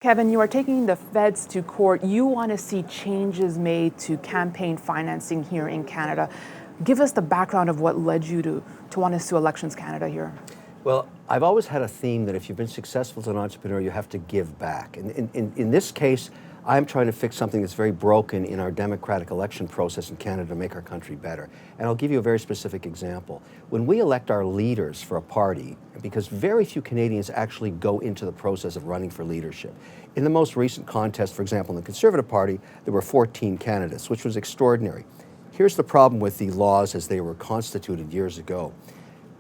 Kevin, you are taking the feds to court. You want to see changes made to campaign financing here in Canada. Give us the background of what led you to want to sue Elections Canada here. Well, I've always had a theme that if you've been successful as an entrepreneur, you have to give back. And in this case, I'm trying to fix something that's very broken in our democratic election process in Canada to make our country better. And I'll give you a very specific example. When we elect our leaders for a party, because very few Canadians actually go into the process of running for leadership. In the most recent contest, for example, in the Conservative Party, there were 14 candidates, which was extraordinary. Here's the problem with the laws as they were constituted years ago.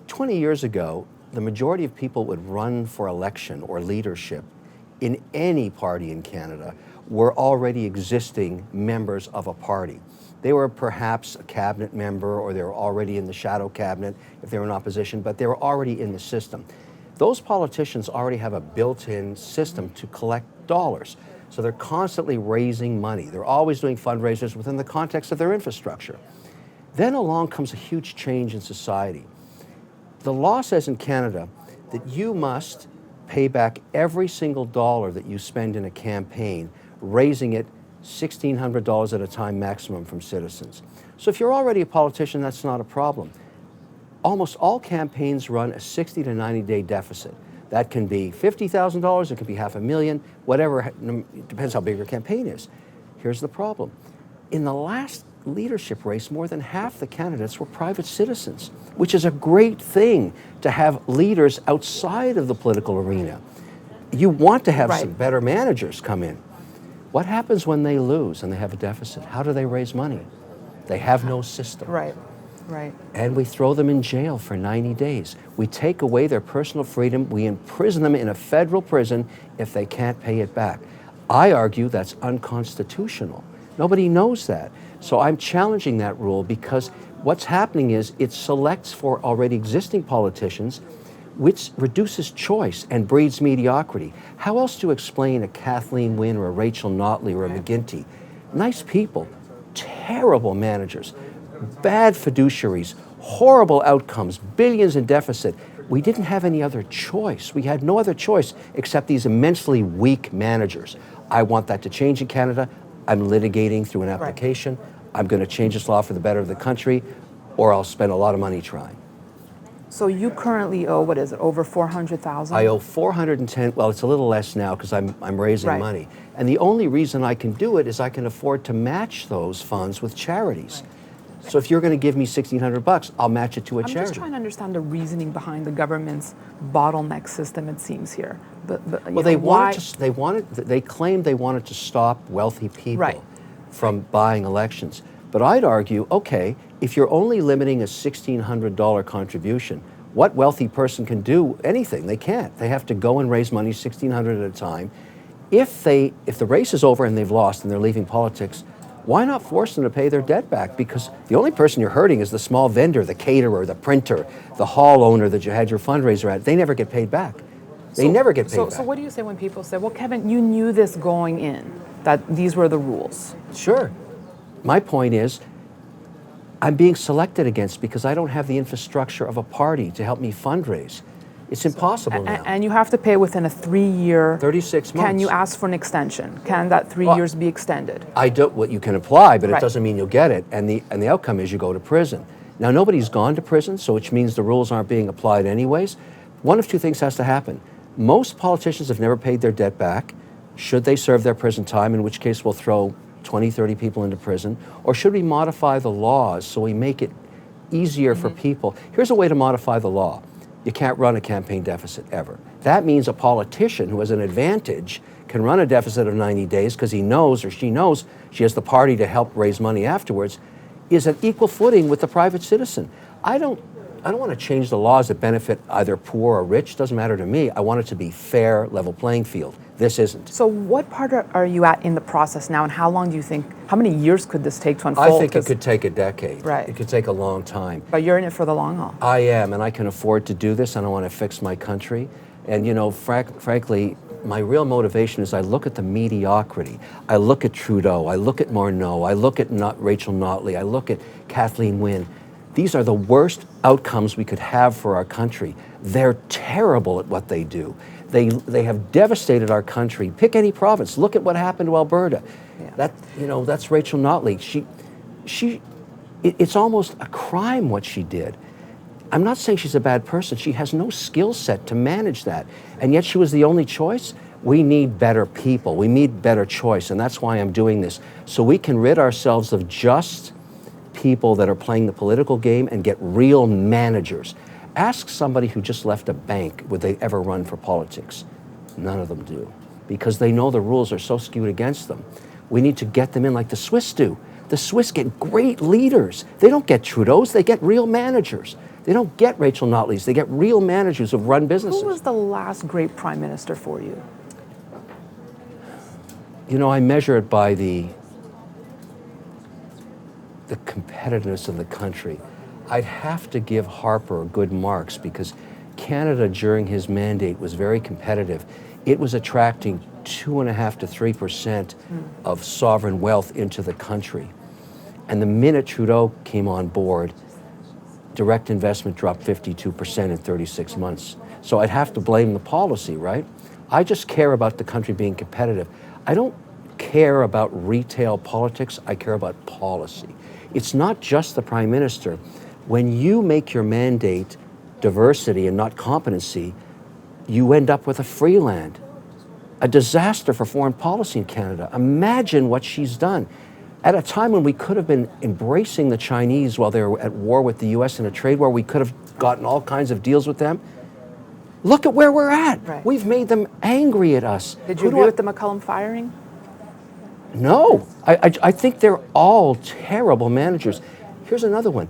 20 years ago, the majority of people would run for election or leadership in any party in Canada were already existing members of a party. They were perhaps a cabinet member, or they were already in the shadow cabinet if they were in opposition, but they were already in the system. Those politicians already have a built-in system to collect dollars. So they're constantly raising money. They're always doing fundraisers within the context of their infrastructure. Then along comes a huge change in society. The law says in Canada that you must pay back every single dollar that you spend in a campaign, raising it $1,600 at a time maximum from citizens. So if you're already a politician, that's not a problem. Almost all campaigns run a 60 to 90-day deficit. That can be $50,000, it could be $500,000, whatever, it depends how big your campaign is. Here's the problem. In the last leadership race, more than half the candidates were private citizens, which is a great thing to have leaders outside of the political arena. You want to have some better managers come in. What happens when they lose and they have a deficit? How do they raise money? They have no system. Right. And we throw them in jail for 90 days. We take away their personal freedom. We imprison them in a federal prison if they can't pay it back. I argue that's unconstitutional. Nobody knows that. So I'm challenging that rule because what's happening is it selects for already existing politicians, which reduces choice and breeds mediocrity. How else do you explain a Kathleen Wynne or a Rachel Notley or a McGuinty? Nice people, terrible managers, bad fiduciaries, horrible outcomes, billions in deficit. We didn't have any other choice. We had no other choice except these immensely weak managers. I want that to change in Canada. I'm litigating through an application. I'm going to change this law for the better of the country, or I'll spend a lot of money trying. So you currently owe, what is it, over $400,000? I owe 410. Well, it's a little less now because I'm raising money. And the only reason I can do it is I can afford to match those funds with charities. So if you're going to give me $1,600, I'll match it to a charity. I'm just trying to understand the reasoning behind the government's bottleneck system, it seems here. Well, they claimed they wanted to stop wealthy people from buying elections. But I'd argue, okay, if you're only limiting a $1,600 contribution, what wealthy person can do anything? They can't. They have to go and raise money $1,600 at a time. If the race is over and they've lost and they're leaving politics, why not force them to pay their debt back? Because the only person you're hurting is the small vendor, the caterer, the printer, the hall owner that you had your fundraiser at. They never get paid back. They never get paid back. So what do you say when people say, well, Kevin, you knew this going in, that these were the rules? Sure. My point is, I'm being selected against because I don't have the infrastructure of a party to help me fundraise. It's impossible now. And you have to pay within a 3-year... 36 months. Can you ask for an extension? Can that 3 years be extended? You can apply, but it doesn't mean you'll get it. And the outcome is you go to prison. Now, nobody's gone to prison, so which means the rules aren't being applied anyways. One of two things has to happen. Most politicians have never paid their debt back. Should they serve their prison time, in which case we'll throw 20, 30 people into prison? Or should we modify the laws so we make it easier for people? Here's a way to modify the law. You can't run a campaign deficit ever. That means a politician who has an advantage can run a deficit of 90 days because he knows or she knows she has the party to help raise money afterwards, is at equal footing with the private citizen. I don't want to change the laws that benefit either poor or rich. Doesn't matter to me. I want it to be fair, level playing field. This isn't. So what part are you at in the process now, and how long do you think, how many years could this take to unfold? I think it could take a decade. Right. It could take a long time. But you're in it for the long haul. I am, and I can afford to do this, and I want to fix my country. And you know, frankly, my real motivation is I look at the mediocrity. I look at Trudeau, I look at Morneau, I look at Rachel Notley, I look at Kathleen Wynne. These are the worst outcomes we could have for our country. They're terrible at what they do. They have devastated our country. Pick any province. Look at what happened to Alberta. Yeah. That's Rachel Notley. It's almost a crime what she did. I'm not saying she's a bad person. She has no skill set to manage that. And yet she was the only choice. We need better people. We need better choice. And that's why I'm doing this. So we can rid ourselves of just people that are playing the political game and get real managers. Ask somebody who just left a bank, would they ever run for politics? None of them do, because they know the rules are so skewed against them. We need to get them in like the Swiss do. The Swiss get great leaders. They don't get Trudeaus, they get real managers. They don't get Rachel Notleys, they get real managers who've run businesses. Who was the last great prime minister for you? I measure it by the competitiveness of the country. I'd have to give Harper good marks because Canada during his mandate was very competitive. It was attracting 2.5% to 3% of sovereign wealth into the country. And the minute Trudeau came on board, direct investment dropped 52% in 36 months. So I'd have to blame the policy, right? I just care about the country being competitive. I don't care about retail politics, I care about policy. It's not just the Prime Minister. When you make your mandate diversity and not competency, you end up with a free land, a disaster for foreign policy in Canada. Imagine what she's done. At a time when we could have been embracing the Chinese while they were at war with the US in a trade war, we could have gotten all kinds of deals with them. Look at where we're at. Right. We've made them angry at us. Did you agree with the McCullum firing? No, I think they're all terrible managers. Here's another one.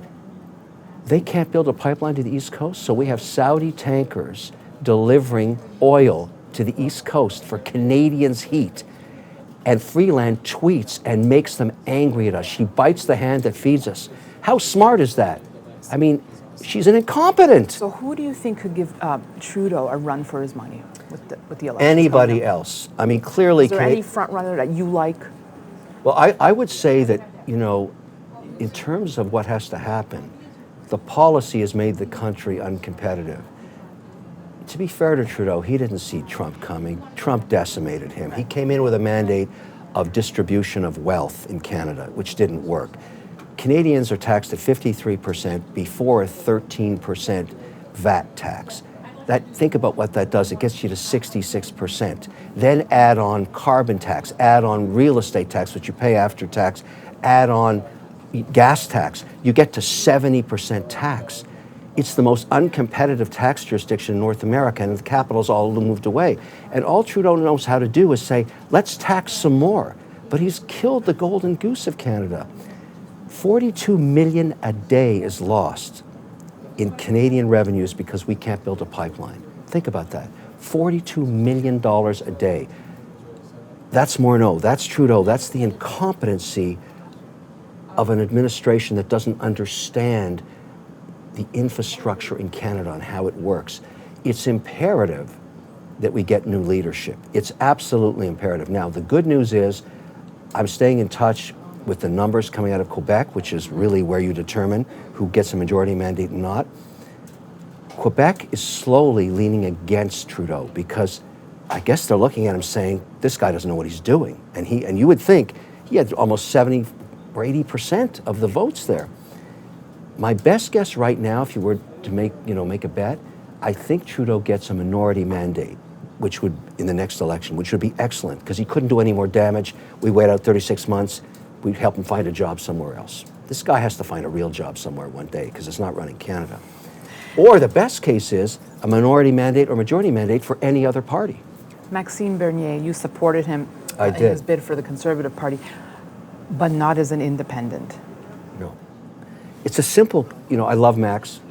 They can't build a pipeline to the East Coast, so we have Saudi tankers delivering oil to the East Coast for Canadians' heat. And Freeland tweets and makes them angry at us. She bites the hand that feeds us. How smart is that? I mean, she's an incompetent. So who do you think could give Trudeau a run for his money with the election? Anybody else. I mean, clearly... Is there any front runner that you like? Well, I would say that, in terms of what has to happen, the policy has made the country uncompetitive. To be fair to Trudeau, he didn't see Trump coming. Trump decimated him. He came in with a mandate of distribution of wealth in Canada, which didn't work. Canadians are taxed at 53% before a 13% VAT tax. Think about what that does. It gets you to 66%. Then add on carbon tax, add on real estate tax, which you pay after tax, add on gas tax. You get to 70% tax. It's the most uncompetitive tax jurisdiction in North America, and the capital's all moved away. And all Trudeau knows how to do is say, let's tax some more. But he's killed the golden goose of Canada. 42 million a day is lost in Canadian revenues because we can't build a pipeline. Think about that. $42 million a day. That's Morneau, that's Trudeau, that's the incompetency of an administration that doesn't understand the infrastructure in Canada and how it works. It's imperative that we get new leadership. It's absolutely imperative. Now, the good news is I'm staying in touch with the numbers coming out of Quebec, which is really where you determine who gets a majority mandate and not. Quebec is slowly leaning against Trudeau because I guess they're looking at him saying, this guy doesn't know what he's doing. And you would think he had almost 70 or 80% of the votes there. My best guess right now, if you were to make a bet, I think Trudeau gets a minority mandate, which would, in the next election, which would be excellent because he couldn't do any more damage. We wait out 36 months, we'd help him find a job somewhere else. This guy has to find a real job somewhere one day because it's not running Canada. Or the best case is a minority mandate or majority mandate for any other party. Maxime Bernier, you supported him I in did. his bid for the Conservative Party, but not as an independent. No. It's a simple, I love Max.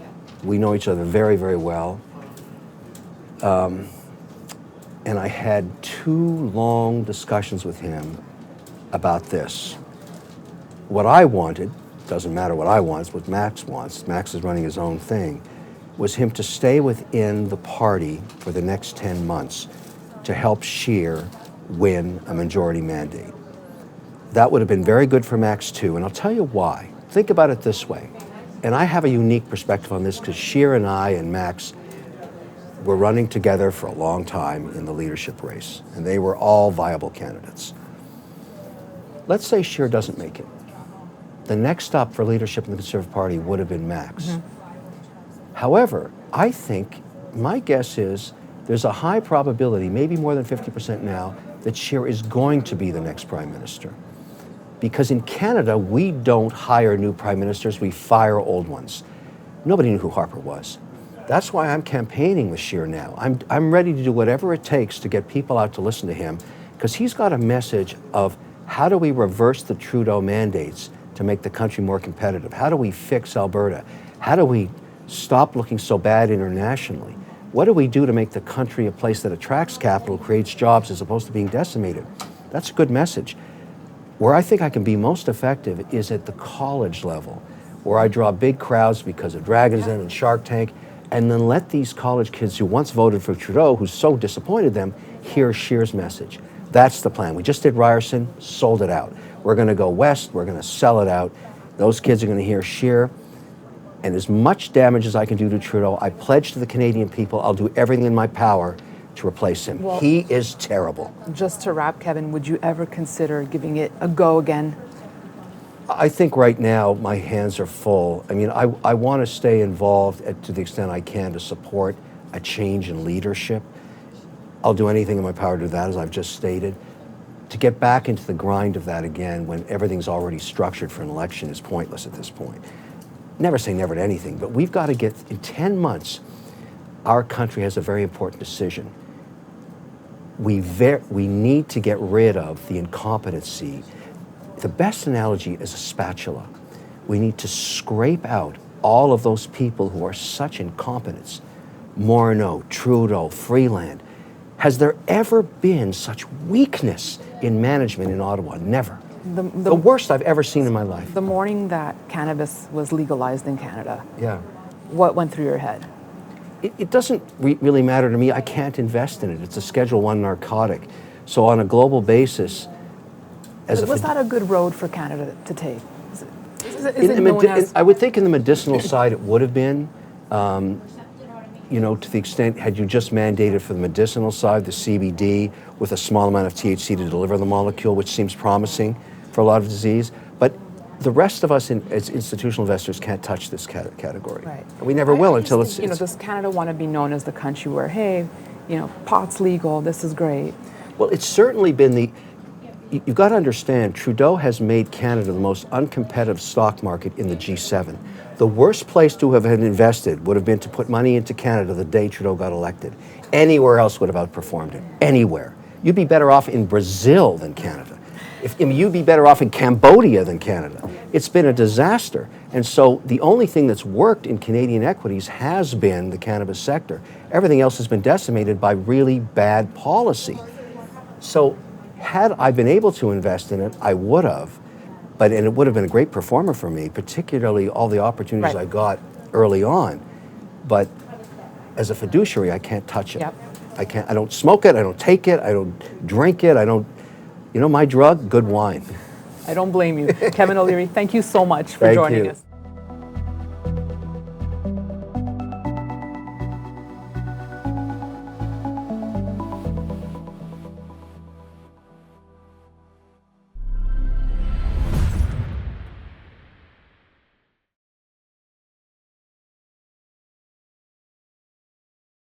We know each other very, very well. And I had 2 long discussions with him about this. What I wanted, doesn't matter what I want, it's what Max wants. Max is running his own thing, was him to stay within the party for the next 10 months to help Scheer win a majority mandate. That would have been very good for Max too, and I'll tell you why. Think about it this way, and I have a unique perspective on this because Scheer and I and Max, were running together for a long time in the leadership race, and they were all viable candidates. Let's say Scheer doesn't make it. The next stop for leadership in the Conservative Party would have been Max. However, I think, my guess is, there's a high probability, maybe more than 50% now, that Scheer is going to be the next Prime Minister. Because in Canada, we don't hire new Prime Ministers, we fire old ones. Nobody knew who Harper was. That's why I'm campaigning with Scheer now. I'm ready to do whatever it takes to get people out to listen to him, because he's got a message of how do we reverse the Trudeau mandates to make the country more competitive? How do we fix Alberta? How do we stop looking so bad internationally? What do we do to make the country a place that attracts capital, creates jobs, as opposed to being decimated? That's a good message. Where I think I can be most effective is at the college level, where I draw big crowds because of Dragon's Den and Shark Tank, and then let these college kids who once voted for Trudeau, who so disappointed them, hear Scheer's message. That's the plan. We just did Ryerson, sold it out. We're going to go west, we're going to sell it out. Those kids are going to hear Scheer. And as much damage as I can do to Trudeau, I pledge to the Canadian people I'll do everything in my power to replace him. Well, he is terrible. Just to wrap, Kevin, would you ever consider giving it a go again? I think right now my hands are full. I mean, I want to stay involved to the extent I can to support a change in leadership. I'll do anything in my power to do that, as I've just stated. To get back into the grind of that again when everything's already structured for an election is pointless at this point. Never say never to anything, but we've got to get, in 10 months, our country has a very important decision. We need to get rid of the incompetency. The best analogy is a spatula. We need to scrape out all of those people who are such incompetents. Morneau, Trudeau, Freeland. Has there ever been such weakness in management in Ottawa? Never. The worst I've ever seen in my life. The morning that cannabis was legalized in Canada, Yeah. what went through your head? It doesn't really matter to me. I can't invest in it. It's a Schedule I narcotic. So on a global basis, Was that a good road for Canada to take? Is it known as... I would think in the medicinal side it would have been, you know, to the extent, had you just mandated for the medicinal side, the CBD, with a small amount of THC to deliver the molecule, which seems promising for a lot of disease. But the rest of us as institutional investors can't touch this category. Right. And we never will until it's... You know, does Canada want to be known as the country where, hey, you know, pot's legal, this is great? Well, it's certainly been the... You've got to understand, Trudeau has made Canada the most uncompetitive stock market in the G7. The worst place to have invested would have been to put money into Canada the day Trudeau got elected. Anywhere else would have outperformed it. Anywhere. You'd be better off in Brazil than Canada. You'd be better off in Cambodia than Canada. It's been a disaster. And so the only thing that's worked in Canadian equities has been the cannabis sector. Everything else has been decimated by really bad policy. So had I been able to invest in it, I would have. And it would have been a great performer for me, particularly all the opportunities I got early on. But as a fiduciary, I can't touch it. Yep. I don't smoke it, I don't take it, I don't drink it, you know, my drug, good wine. I don't blame you. Kevin O'Leary, thank you so much for joining us.